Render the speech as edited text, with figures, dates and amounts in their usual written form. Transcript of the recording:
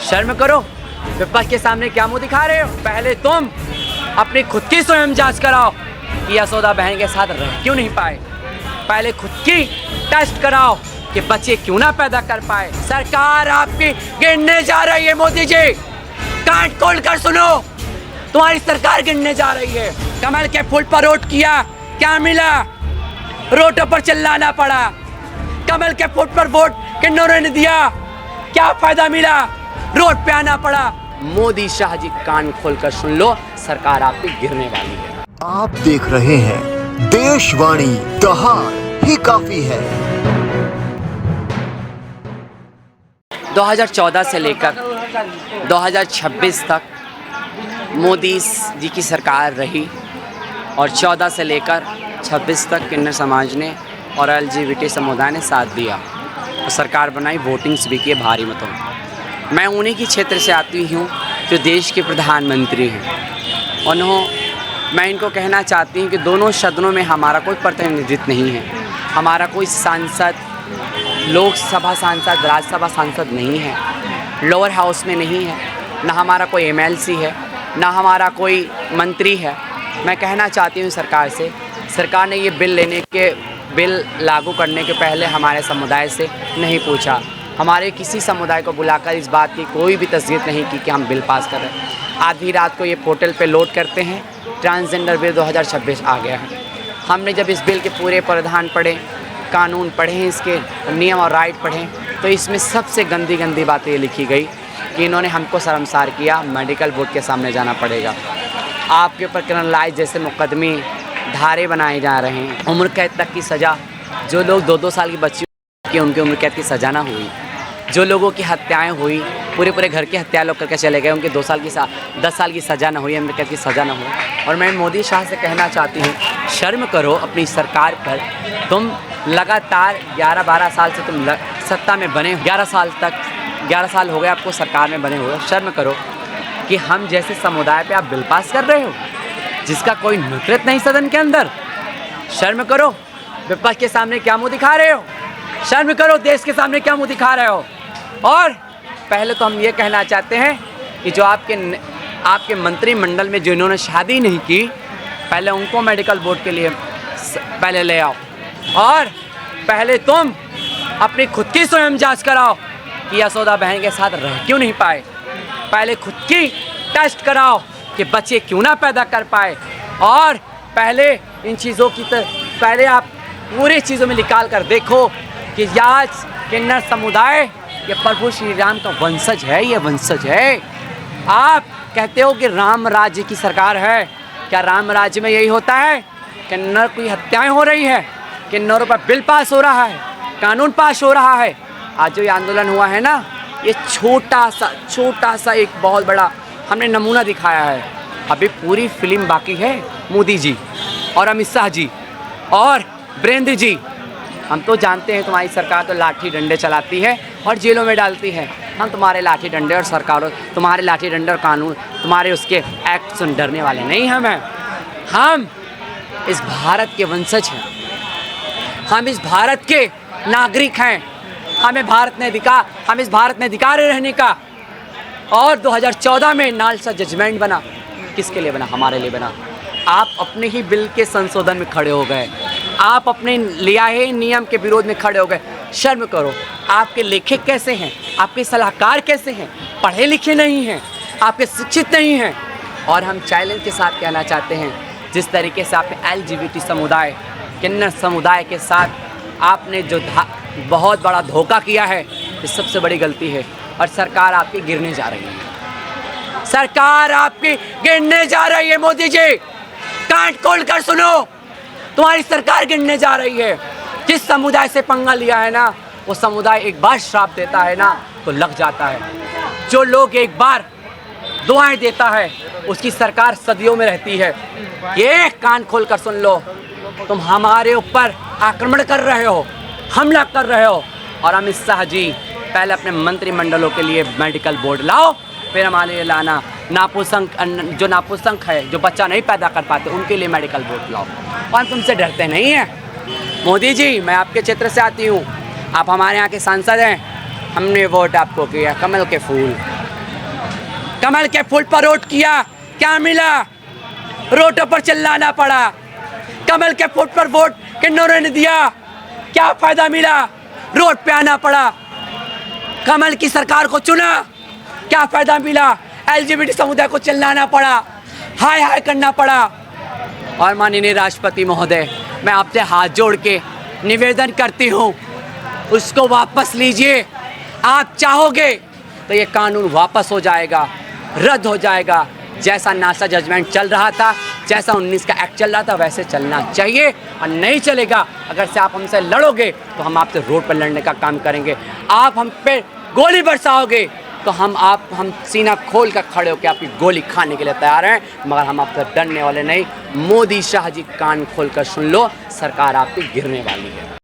शर्म करो। विपक्ष के सामने क्या मुंह दिखा रहे हो? पहले तुम अपनी खुद की स्वयं जांच कराओ कि यशोदा बहन के साथ रह क्यों नहीं पाए। पहले खुद की टेस्ट कराओ कि बच्चे क्यों ना पैदा कर पाए। सरकार आपकी गिरने जा रही है मोदी जी, कान खोल कर सुनो, तुम्हारी सरकार गिरने जा रही है। कमल के फूल पर वोट किया, क्या मिला? रोडों पर चिल्लाना पड़ा। कमल के फूल पर वोट किन्नरों ने दिया, क्या फायदा मिला? रोड पे आना पड़ा। मोदी शाह जी कान खोलकर सुन लो, सरकार आपकी गिरने वाली है। आप देख रहे हैं देशवाणी, दहाड़ ही काफी है। 2014 से लेकर 2026 तक मोदी जी की सरकार रही और 14 से लेकर 26 तक किन्नर समाज ने और LGBT समुदाय ने साथ दिया और सरकार बनाई, वोटिंग्स भी किए भारी मतों। मैं उन्हीं की क्षेत्र से आती हूँ जो देश के प्रधानमंत्री हैं। मैं इनको कहना चाहती हूँ कि दोनों सदनों में हमारा कोई प्रतिनिधित्व नहीं है। हमारा कोई सांसद, लोकसभा सांसद, राज्यसभा सांसद नहीं है, लोअर हाउस में नहीं है, ना हमारा कोई MLC है, ना हमारा कोई मंत्री है। मैं कहना चाहती हूँ सरकार से, सरकार ने ये बिल लागू करने के पहले हमारे समुदाय से नहीं पूछा। हमारे किसी समुदाय को बुलाकर इस बात की कोई भी तस्दीक नहीं की कि हम बिल पास कर रहे हैं। आधी रात को ये पोर्टल पे लोड करते हैं, ट्रांसजेंडर बिल 2026 आ गया है। हमने जब इस बिल के पूरे प्रावधान पढ़े, कानून पढ़े, इसके नियम और राइट पढ़े, तो इसमें सबसे गंदी बातें लिखी गई कि इन्होंने हमको शर्मसार किया, मेडिकल बोर्ड के सामने जाना पड़ेगा। आपके ऊपर क्रिमिनलाइज जैसे मुकदमे, धारे बनाए जा रहे हैं। उम्र कैद तक की सज़ा, जो लोग 2-2 साल की बच्ची की उनकी उम्र कैद की सज़ा ना हुई। जो लोगों की हत्याएं हुई, पूरे घर की हत्या लोग करके चले गए, उनके 10 साल की सज़ा ना हुई, उम्र कैद की सज़ा ना हुई। और मैं मोदी शाह से कहना चाहती हूँ, शर्म करो अपनी सरकार पर। तुम लगातार 11-12 साल से तुम सत्ता में बने, 11 साल हो गए आपको सरकार में बने हुए। शर्म करो कि हम जैसे समुदाय पे आप बिल पास कर रहे हो जिसका कोई नेतृत्व नहीं सदन के अंदर। शर्म करो, विपक्ष के सामने क्या मुंह दिखा रहे हो? शर्म करो, देश के सामने क्या मुंह दिखा रहे हो? और पहले तो हम ये कहना चाहते हैं कि जो आपके मंत्रिमंडल में जिन्होंने शादी नहीं की, पहले उनको मेडिकल बोर्ड के लिए पहले ले आओ। और पहले तुम अपनी खुद की स्वयं जांच कराओ कि यशोदा बहन के साथ रह क्यों नहीं पाए। पहले खुद की टेस्ट कराओ कि बच्चे क्यों ना पैदा कर पाए। और पहले इन चीज़ों की पहले आप पूरी चीज़ों में निकाल कर देखो कि आज किन्नर समुदाय ये प्रभु श्री राम का वंशज है, ये वंशज है। आप कहते हो कि राम राज्य की सरकार है, क्या राम राज्य में यही होता है? किन्नर की हत्याएं हो रही है, किन्नरों पर बिल पास हो रहा है, कानून पास हो रहा है। आज जो ये आंदोलन हुआ है ना, ये छोटा सा एक बहुत बड़ा हमने नमूना दिखाया है। अभी पूरी फिल्म बाकी है। मोदी जी और अमित शाह जी और वीरेंद्र जी, हम तो जानते हैं तुम्हारी सरकार तो लाठी डंडे चलाती है और जेलों में डालती है। हम तुम्हारे लाठी डंडे और सरकारों, तुम्हारे लाठी डंडे और कानून, तुम्हारे उसके एक्ट से डरने वाले नहीं हम इस भारत के वंशज हैं, हम इस भारत के नागरिक हैं। हमें इस भारत में अधिकार रहने का। और 2014 में नालसा जजमेंट बना, किसके लिए बना? हमारे लिए बना। आप अपने ही बिल के संशोधन में खड़े हो गए, आप अपने लियाए नियम के विरोध में खड़े हो गए। शर्म करो। आपके लेखक कैसे हैं? आपके सलाहकार कैसे हैं? पढ़े लिखे नहीं हैं, आपके शिक्षित नहीं हैं। और हम चैलेंज के साथ कहना चाहते हैं, जिस तरीके से आपने LGBT समुदाय, किन्नर समुदाय के साथ आपने जो बहुत बड़ा धोखा किया है, ये सबसे बड़ी गलती है। और सरकार आपकी गिरने जा रही है। सरकार आपकी गिरने जा रही है। मोदी जी, कान खोल कर सुनो, तुम्हारी सरकार गिरने जा रही है। जिस समुदाय से पंगा लिया है ना, वो समुदाय एक बार श्राप देता है ना तो लग जाता है। जो लोग एक बार दुआएं देता है, उसकी सरकार सदियों में रहती है। ये कान खोल कर सुन लो, तुम हमारे ऊपर आक्रमण कर रहे हो, हमला कर रहे हो। और अमित शाह जी, पहले अपने मंत्रिमंडलों के लिए मेडिकल बोर्ड लाओ, फिर हमारे लिए लाना जो नापुंसक है, जो बच्चा नहीं पैदा कर पाते, उनके लिए मेडिकल बोर्ड लाओ। और हम तुमसे डरते नहीं हैं। मोदी जी, मैं आपके क्षेत्र से आती हूँ, आप हमारे यहाँ के सांसद हैं, हमने वोट आपको किया, कमल के फूल। कमल के फूल पर वोट किया, क्या मिला? रोडों पर चिल्लाना पड़ा। कमल के फूल पर वोट किन्नरों ने दिया, क्या फायदा मिला? रोड पे आना पड़ा। कमल की सरकार को चुना, क्या फायदा मिला? LGBT समुदाय को चिल्लाना पड़ा, हाय हाय करना पड़ा। और माननीय राष्ट्रपति महोदय, मैं आपसे हाथ जोड़ के निवेदन करती हूँ, उसको वापस लीजिए। आप चाहोगे तो ये कानून वापस हो जाएगा, रद्द हो जाएगा। जैसा नासा जजमेंट चल रहा था, जैसा 19 का एक्ट चल रहा था, वैसे चलना चाहिए। और नहीं चलेगा, अगर से आप हमसे लड़ोगे तो हम आपसे रोड पर लड़ने का काम करेंगे। आप हम पे गोली बरसाओगे तो हम सीना खोल कर खड़े होकर आपकी गोली खाने के लिए तैयार हैं, मगर हम आपसे डरने वाले नहीं। मोदी शाह जी, कान खोल कर सुन लो, सरकार आपकी गिरने वाली है।